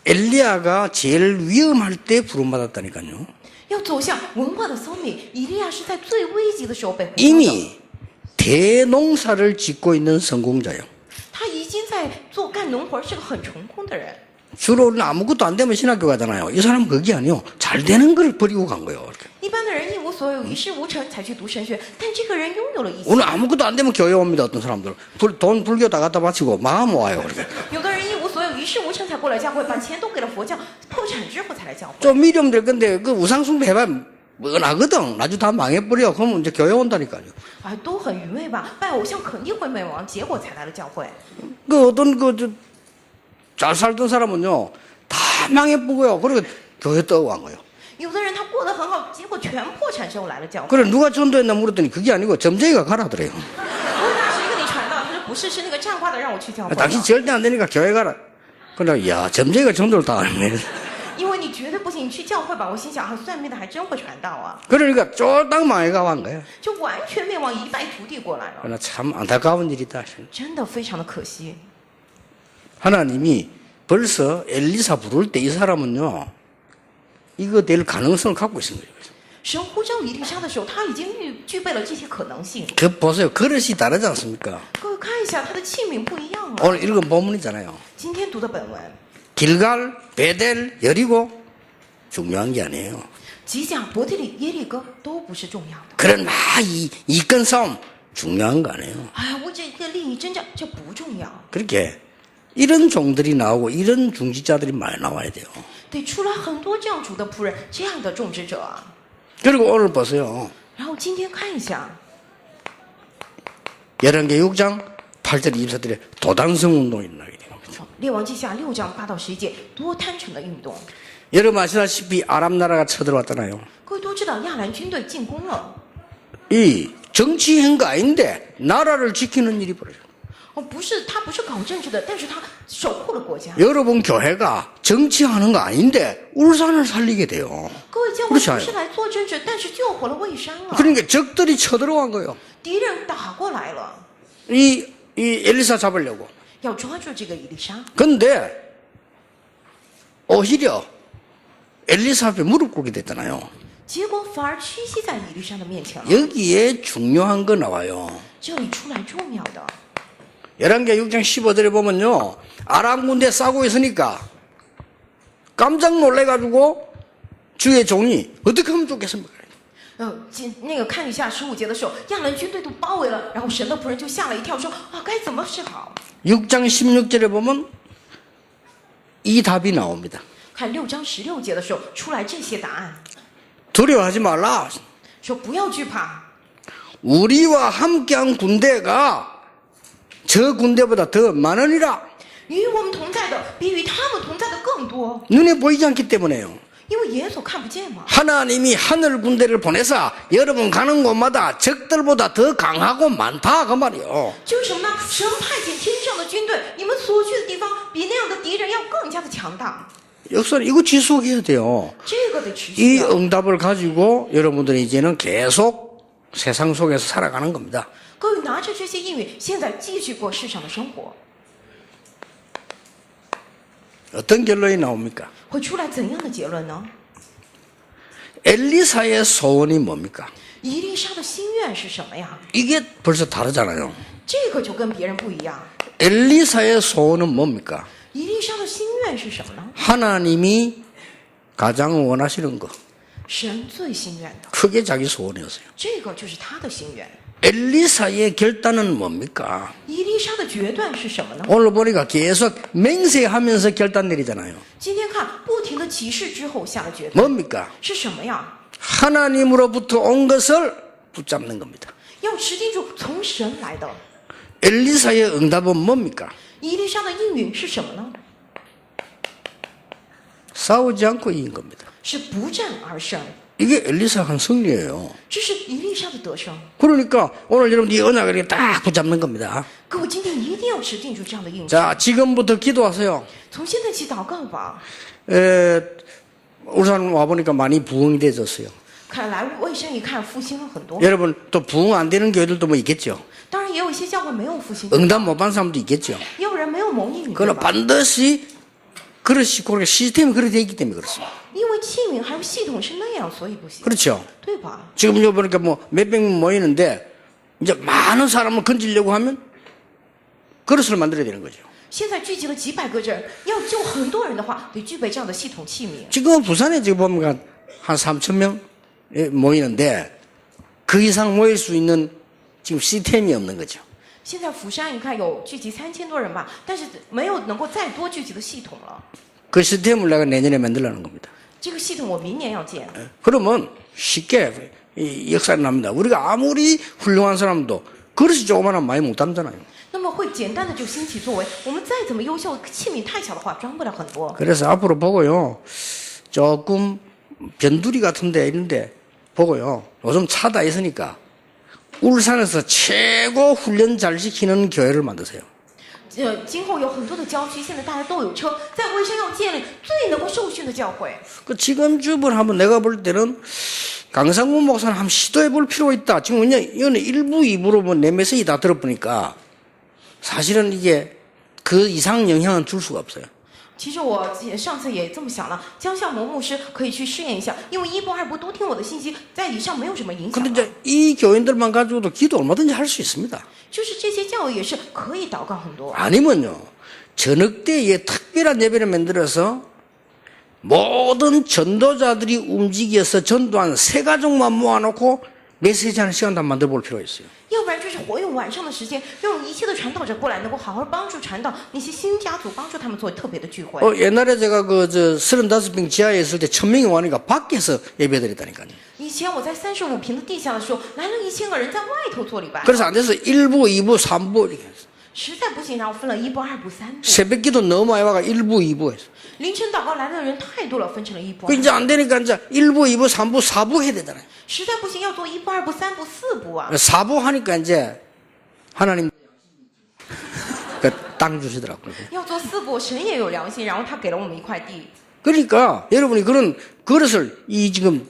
엘리야가 제일 위험할 때 부름받았다니까요. 要走向文化的 summit，以利亚是在最危急的时候被呼召的。 이미 대농사를 짓고 있는 성공자예요. 他已经在干农活，是个很成功的人。 주로는 아무것도 안 되면 신학교 가잖아요. 이 사람은 그게 아니요. 잘 되는 걸 버리고 간 거예요. 이렇게. 一般的人一无所有，一事无成，才去读神学。但这个人拥有了一切。 오늘 아무것도 안 되면 교회 옵니다. 어떤 사람들. 돈 불교 다 갖다 바치고 마음 와요. 이렇게. 有的人一无所有，一事无成才过来教会，把钱都给了佛教，破产之后才来教会。 좀 미련 될 건데 그 우상숭배 해봐 뻔하거든. 나중에 다 망해버려. 그러면 이제 교회 온다니까요. 啊，都很愚昧吧？拜偶像肯定会灭亡，结果才来了教会。 그 어떤 잘 살던 사람은요 다 망해보고요. 그리고 교회 떠간 거예요. 有的人他过得很好，结果全破产之后来了教会。 그래 누가 전도했나 물었더니 그게 아니고 점쟁이가 가라더래요. 问他谁给你传道？他说不是，是那个占卦的让我去教会的。 당신 절대 안 되니까 교회 가라. 그래 야 점쟁이가 전도를 다 하네. 因为你绝对不行，你去教会吧。我心想，啊，算命的还真会传道啊， 그러니까 쫄딱 망해가 간 거야. 就完全灭亡，一败涂地过来了， 그러나 참 안타까운 일이다. 真的非常的可惜。 하나님이 벌써 엘리사 부를 때 이 사람은요 이거 될 가능성을 갖고 있는 거예요. 神呼召以利沙的时候，他已经具备了这些可能性。 그 보세요. 그릇이 다르지 않습니까? 各位看一下，他的器皿不一样啊。 오늘 읽은 본문이잖아요. 今天读的本文， 길갈, 베델, 여리고 중요한 게 아니에요. 吉甲、伯特利、耶利哥都不是重要的。 그런 막 이권 싸움 중요한 거 아니에요. 哎呀，为这个利益征战，这不重要。 그렇게 이런 종들이 나오고 이런 중직자들이 많이 나와야 돼요. 得出来很多这样主的仆人，这样的种植者啊。 그리고 오늘 보세요. 然后今天看一下， 열왕기 6장 8절 24절에 도단성 운동이 일어나게 됩니다. 列王记下6章8到11节，多摊城的运动。 여러분 아시다시피 아람 나라가 쳐들어왔잖아요. 各位都知道，亚兰军队进攻了。 이 정치한 거 아닌데 나라를 지키는 일이 벌어져요. 哦，不是，他不是搞政治的，但是他守护了国家。 여러분 교회가 정치하는 거 아닌데 울산을 살리게 돼요. 各位教会不是来做政治，但是救活了蔚山了。 그러니까 적들이 쳐들어간 거예요. 敌人打过来了， 이 엘리사 잡으려고. 要抓住这个以利沙。 근데 오히려 엘리사 앞에 무릎 꿇게 됐잖아요. 结果反而屈膝在以利沙的面前了。 여기에 중요한 거 나와요. 这里出来重要的， 열왕기 6장 15절에 보면요. 아람 군대 싸고 있으니까 깜짝 놀래가지고 주의 종이 어떻게 하면 좋겠습니까? 那个看一下15节的时候，亚兰军队都包围了，然后神的仆人就吓了一跳，说啊，该怎么是好？ 6장 16절에 보면 이 답이 나옵니다. 看6章16节的时候，出来这些答案， 두려워하지 말라. 说不要惧怕， 우리와 함께한 군대가 저 군대보다 더 많으니라. 与我们同在的比与他们同在的更多， 눈에 보이지 않기 때문에요. 因为眼所看不见嘛。 하나님이 하늘 군대를 보내서 여러분 가는 곳마다 적들보다 더 강하고 많다 그 말이요. 就是什么呢？神派遣天上的军队，你们所去的地方比那样的敌人要更加的强大。 역사는 이거 지속해야 돼요. 这个得持 이 续的。 응답을 가지고 여러분들이 이제는 계속 세상 속에서 살아가는 겁니다. 各位拿着这些应允，现在继续过世上的生活， 어떤 결론이 나옵니까? 会出来怎样的结论呢？ 엘리사의 소원이 뭡니까? 以利沙的心愿是什么呀？ 이게 벌써 다르잖아요. 这个就跟别人不一样。 엘리사의 소원은 뭡니까? 以利沙的心愿是什么呢？ 하나님이 가장 원하시는 거. 神最心愿的， 그게 자기 소원이었어요. 这个就是他的心愿。 엘리사의 결단은 뭡니까? 以利沙的决断是什么呢？ 오늘 보니까 계속 맹세하면서 결단 내리잖아요. 今天看，不停的启示之后下的决断 뭡니까? 是什么呀？ 하나님으로부터 온 것을 붙잡는 겁니다. 要持定住从神来的。 엘리사의 응답은 뭡니까? 以利沙的应允是什么呢？ 싸우지 않고 이긴 겁니다. 是不战而胜， 이게 엘리사 한 승리예요. 这是以利沙的得胜。 그러니까 오늘 여러분 이 언약을 이렇게 딱 붙잡는 겁니다. 各位今天一定要持定住这样的应许， 자, 지금부터 기도하세요. 从现在起祷告吧。 울산 와보니까 많이 부흥이 되졌어요. 看来魏山一看复兴了很多， 여러분 또 부흥 안 되는 교회들도 뭐 있겠죠. 当然也有一些教会没有复兴， 응답 못 받은 사람도 있겠죠. 也有人没有蒙应允，对 그러나 吧？ 반드시 그렇지, 그렇게 시스템이 그렇게 되어 있기 때문에 그렇습니다. 因为器皿还有系统是那样，所以不行， 그렇죠. 对吧？ 지금 요 보니까 뭐 몇백 명 모이는데 이제 많은 사람을 건지려고 하면 그릇을 만들어야 되는 거죠. 现在聚集了几百个人，要救很多人的话，得具备这样的系统器皿。 지금 부산에 지금 보면 한 3천 명 모이는데 그 이상 모일 수 있는 지금 시스템이 없는 거죠. 现在釜山你看有聚集3000多人吧，但是没有能够再多聚集的系统了。 그 시스템을 내가 내년에 만들라는 겁니다. 这个系统我明年要建， 그러면 쉽게 이 역사가 납니다. 우리가 아무리 훌륭한 사람도 그릇이 조그마한 많이 못 담잖아요. 那么会简单的就兴起作为。我们再怎么优秀，器皿太小的话，装不了很多。 그래서 앞으로 보고요. 조금 변두리 같은데 이런데 보고요. 요즘 차다 있으니까 울산에서 최고 훈련 잘 시키는 교회를 만드세요. 今后有很多的郊区，现在大家都有车，在魏山要建立最能够受训的教会。 그 지금 주변 한번 내가 볼 때는 강상구 목사는 한번 시도해 볼 필요가 있다. 지금 왜냐, 이거는 1부, 2부로 뭐 내 메시지 다 들어보니까 사실은 이게 그 이상 영향은 줄 수가 없어요. 其实我上次也这么想了，江向谋牧师可以去试验一下，因为一部、二部都听我的信息，在以上没有什么影响 근데 了。 이제 이 교인들만 가지고도 기도 얼마든지 할 수 있습니다. 就是这些教会也是可以祷告很多。 아니면요, 전역대에 특별한 예배를 만들어서 모든 전도자들이 움직여서 전도한 세 가족만 모아놓고 메시지하는 시간도 한번 만들어 볼 필요가 있어요. 要不然就是活用晚上的时间，用一切的传道者过来，能够好好帮助传道那些新家族，帮助他们做特别的聚会。 옛날에 제가 35평 지하에 있을 때 1000명이 와니까 밖에서 예배드렸다니까요. 以前我在35平的地下的时候，来了1000个人在外头做礼拜， 그래서 안 돼서 1부, 2부, 3부 이렇게 했어요. 实在不行，然后分了一部、二部、三部。 새벽 기도 너무 많이 와가 1부, 2부 했어요. 凌晨祷告来的人太多了，分成了一部。 그 이제 안 되니까 이제 1부, 2부, 3부, 4부 해야 되잖아요. 实在不行，要做一部、二部、三部、四部啊。 4부 하니까 이제 하나님 땅 주시더라고요. 要做四部，神也有良心，然后他给了我们一块地。 그러니까 여러분이 그런 그릇을 이 지금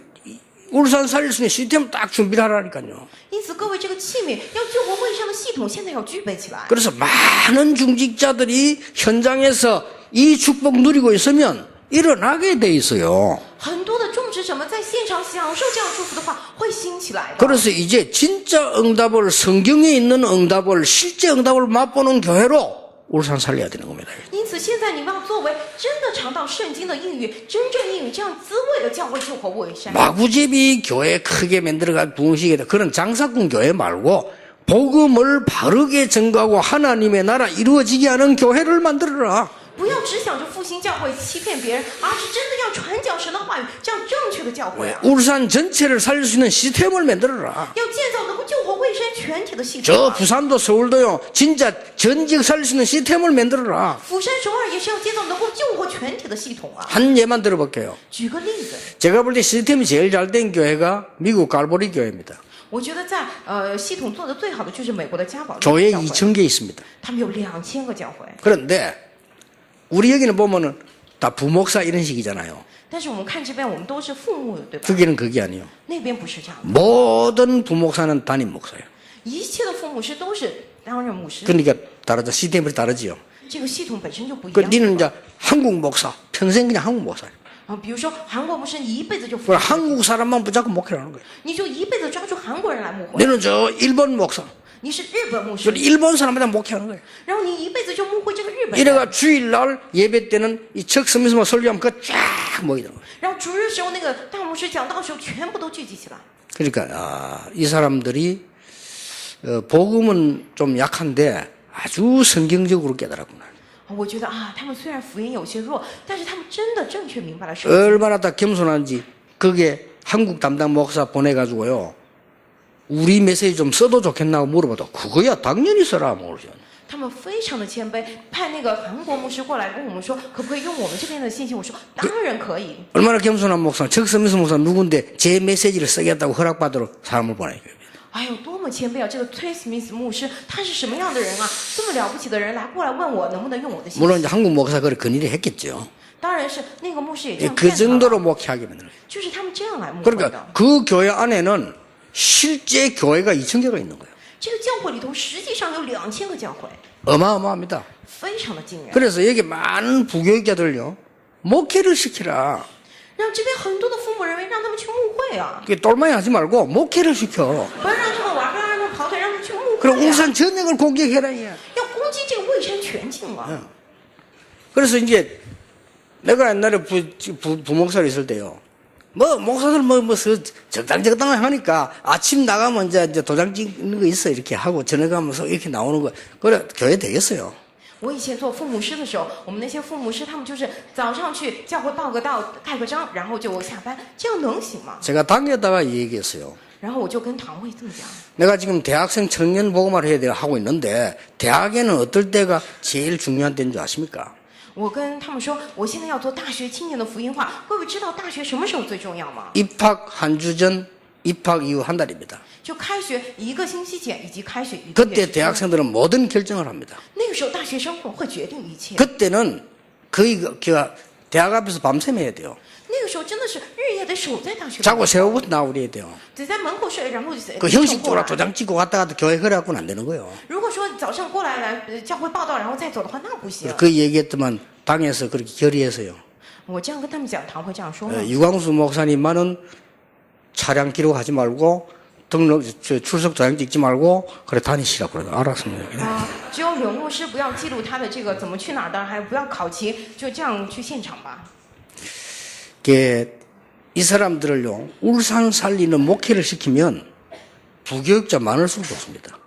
울산 살릴 수 있는 시스템을 딱 준비를 하라니까요. 因此，各位这个器皿要救活会上的系统，现在要具备起来。 그래서 많은 중직자들이 현장에서 이 축복 누리고 있으면 일어나게 돼 있어요. 很多的种植者们在现场享受这样祝福的话，会兴起来的。 그래서 이제 진짜 응답을 성경에 있는 응답을 실제 응답을 맛보는 교회로 울산 살려야 되는 겁니다. 因此，现在你们要作为真的尝到圣经的应允、真正应允这样滋味的教会救活为山。 마구제비 교회 크게 만들어가 부흥시키다 그런 장사꾼 교회 말고 복음을 바르게 전가하고 하나님의 나라 이루어지게 하는 교회를 만들어라. 不要只想着复兴教会、欺骗别人，而是真的要传讲神的话语，这样正确的教会啊！ 울산 전체를 살릴 수 있는 시스템을 만들어라. 要建造能够救活未山全全体的系统 저 啊。 부산도 서울도요. 진짜 전 지역 살릴 수 있는 시스템을 만들어라. 釜山、首尔也是要建造能够救活全体的系统啊。 한 예만 들어볼게요. 举个例子， 제가 볼 때 시스템이 제일 잘 된 교회가 미국 갈보리 교회입니다. 我觉得在系统做的最好的就是美国的加宝 교회 教会， 2,000개 있습니다. 他们有2000个教会。 그런데 우리 여기는 보면은 다 부목사 이런 식이잖아요. 但是我们看这边，我们都是父母，对吧？ 거기는 그게 아니에요. 那边不是这样的， 모든 부목사는 담임 목사예요. 一切的父母师都是担任牧师， 그러니까 다르죠. 시스템이 다르지요. 这个系统本身就不一 그 样。 니는 이제 한국 목사, 평생 그냥 한국 목사예요. 啊，比如说韩国牧师，你一辈子就服 그걸 侍， 한국 사람만 붙잡고 목회하는 거예요. 你就一辈子抓住韩国人来牧会。 너는 저 일본 목사, 你是日本牧 저 师， 일본 사람마다 목회하는 거예요. 然后你一辈子就牧会这个日本人。 이래가 주일날 예배 때는 이 척스미스 설교하면 그거 쫙 모이는 거예요. 然后主日时候那个大牧师讲道的时候，全部都聚集起来。 그러니까 이 사람들이 복음은 좀 약한데 아주 성경적으로 깨달았구나. 我觉得啊，他们虽然福音有些弱，但是他们真的正确明白了圣经。 얼마나 다 겸손한지 그게 한국 담당 목사 보내가지고요. 우리 메시지 좀 써도 좋겠나고 물어봐도 그거야 당연히 써라 모르죠. 他们非常的谦卑，派那个韩国牧师过来跟我们说，可不可以用我们这边的信息？我说当然可以。 얼마나 겸손한 목사, 척스미스 목사 누군데 제 메시지를 쓰겠다고 허락받으러 사람을 보내요. 哎呦，多么谦卑啊！这个崔斯密斯牧师他是什么样的人啊？这么了不起的人来过来问我能不能用我的信 물론 息？ 이제 한국 목사 그걸 건의를 했겠죠. 当然是那个牧师也这样 그 劝他 정도로 목회하게 만들어요. 就是他们这样来牧会的 그러니까 。 그 교회 안에는 실제 교회가 2,000개가 있는 거예요. 这个教会里头实际上有2000个教会， 어마어마합니다. 非常的惊人。 그래서 여기 많은 부교육자들요 목회를 시키라. 让这边很多的父母认为让他们去牧会啊， 그 똘마이 하지 말고 목회를 시켜. 不要让他们玩，不要让他们跑腿，让他们去牧 그럼 会、啊。 울산 전역을 공격해라. 얘. 要攻击这个蔚山全境啊！ 그래서 이제 내가 옛날에 부목사로 있을 때요. 뭐 목사들 적당적당 하니까 아침 나가면 이제 도장 찍는 거 있어 이렇게 하고 저녁 가면서 이렇게 나오는 거 그래 교회 되겠어요. 我以前做父母师的时候，我们那些父母师他们就是早上去教会报个到、盖个章，然后就下班，这样能行吗？ 제가 당에다가 얘기했어요. 然后我就跟堂会这么讲， 내가 지금 대학생 청년 복음화를 해야 돼 하고 있는데 대학에는 어떨 때가 제일 중요한 때인 줄 아십니까? 我跟他们说，我现在要做大学青年的福音化，各位知道大学什么时候最重要吗？ 입학 한 주 전, 입학 이후 한 달입니다. 就开学1个星期前以及开学1个月 그때 之前。 대학생들은 모든 결정을 합니다. 那个时候大学生会决定一切。 그때는 거의 대학 앞에서 밤샘 해야 돼요. 那个时候真的是日夜得守在大学门口， 자고 새우부터 나오려야 돼요. 得在门口睡，然后 그 형식적으로 도장 찍고 왔다 갔다 교회 그래갖고는 안 되는 거예요. 如果说早上过来教会报道，然后再走的话，那不行。 그 얘기했더만 당에서 그렇게 결의해서요. 我这样跟他们讲，堂会这样说吗？ 유광수 목사님만은 차량 기록하지 말고 등록 출석 도장 찍지 말고 그래 다니시라고 그래요. 알았습니다. 啊，只有柳牧师不要记录他的这个怎么去哪儿的，还不要考勤，就这样去现场吧。 이 사람들을요 울산 살리는 목회를 시키면 부교육자 많을 수도 없습니다.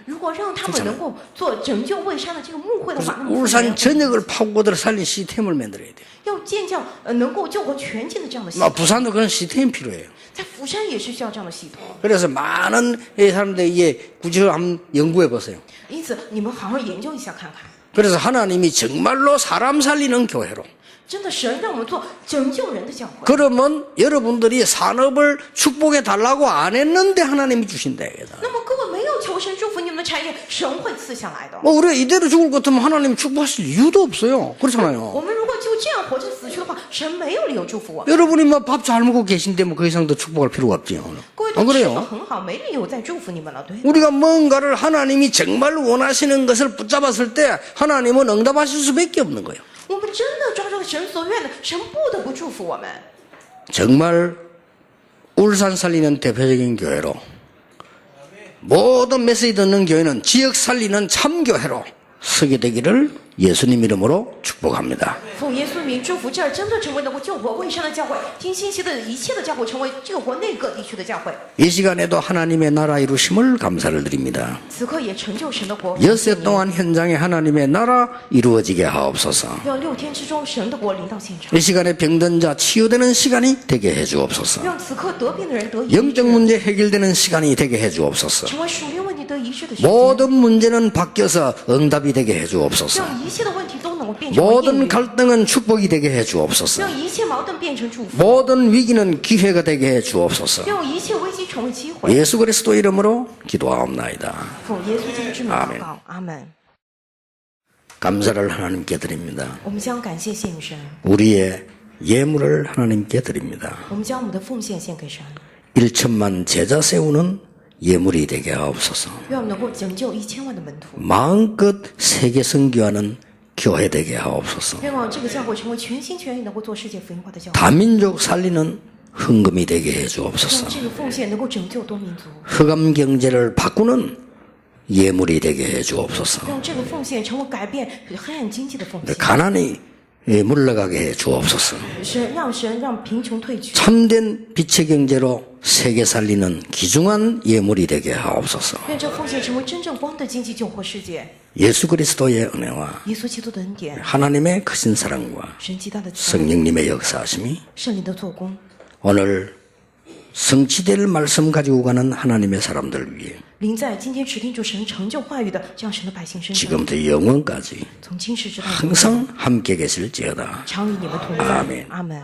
如果让他们能够做拯救蔚山的这个牧会的 그래서 话，那么 울산 전역을 파고들어 살린 시스템을 만들어야 돼요. 要建造能够救活全境的这样的系 뭐 统。 부산도 그런 시스템이 필요해요. 在釜山也是需要这样的系统。 그래서 많은 사람들이 이게 구체적으로 한번 연구해 보세요. 因此，你们好好研究一下看看。 그래서 하나님이 정말로 사람 살리는 교회로 真的，神让我们做拯救人的教会。 그러면 여러분들이 산업을 축복해 달라고 안 했는데 하나님이 주신다. 이거다. 那么各位没有求神祝福你们的产业，神会赐下来的。 뭐 우리가 이대로 죽을 것 같으면 하나님 축복하실 이유도 없어요. 我 그렇잖아요. 们如果就这样活着死去的话，神没有理由祝福我们。 여러분이 뭐 밥 잘 먹고 계신데 뭐 그 이상 더 축복할 필요가 없지요. 各位 안 都吃的 그래요? 很好，没理由再祝福你们了，对。 우리가 뭔가를 하나님이 정말 원하시는 것을 붙잡았을 때 하나님은 응답하실 수밖에 없는 거예요. 我们真的抓住了神所愿的，神不得不祝福我们。 정말 울산 살리는 대표적인 교회로 모든 메시지 듣는 교회는 지역 살리는 참교회로 서게 되기를 예수님 이름으로 축복합니다. 奉耶稣名祝福这儿真的成为能够救活未山的教会，听信息的一切的教会成为救活那个地区的教会。 이 시간에도 하나님의 나라 이루심을 감사를 드립니다. 此刻也成就神的国。 엿새 동안 현장에 하나님의 나라 이루어지게 하옵소서. 愿6天之中神的国临到现场， 이 시간에 병든 자 치유되는 시간이 되게 해 주옵소서. 让此刻得病的人得医 영적 治， 문제 해결되는 시간이 되게 해 주옵소서. 成为属灵问题得医治的时间， 모든 문제는 바뀌어서 응답이 되게 해 주옵소서. 让一切的问题都能够变成为应 모든 允， 갈등은 축복이 되게 해 주옵소서. 让一切矛盾变成祝福， 모든 위기는 기회가 되게 해 주옵소서. 让一切危机成为机会。 예수 그리스도 이름으로 기도하옵나이다. 奉耶稣基督之名祷告，阿门。 감사를 하나님께 드립니다. 我们将感谢献给神， 우리의 예물을 하나님께 드립니다. 我们将我们的奉献献给神， 1천만 제자 세우는 예물이 되게 하옵소서. 愿我们能够拯救1000万的门徒， 마음껏 세계 선교하는 교회 되게 하옵소서. 愿望这个教会成为全心全意能够做世界福音化的教会， 다민족 살리는 헌금이 되게 해 让 주옵소서. 这个奉献能够拯救多民族， 흑암 경제를 바꾸는 예물이 되게 해 주옵소서. 让这个奉献成为改变黑暗经济的奉献， 가난이 물러가게 해 주옵소서. 神让贫穷退去， 참된 빛의 경제로 세계 살리는 귀중한 예물이 되게 하옵소서. 愿这奉献成为真正光的经济救活世界。 예수 그리스도의 은혜와 耶稣基督的恩典， 하나님의 크신 사랑과 神极大的慈爱， 성령님의 역사하심이 圣灵的做工， 오늘 성취될 말씀 가지고 가는 하나님의 사람들 위해 临在今天指定主神成就话语的这样神的百姓身上， 지금부터 영원까지 从今世直到永远 항상 함께 계실지어다. 常与你们同在。 아멘. 阿门。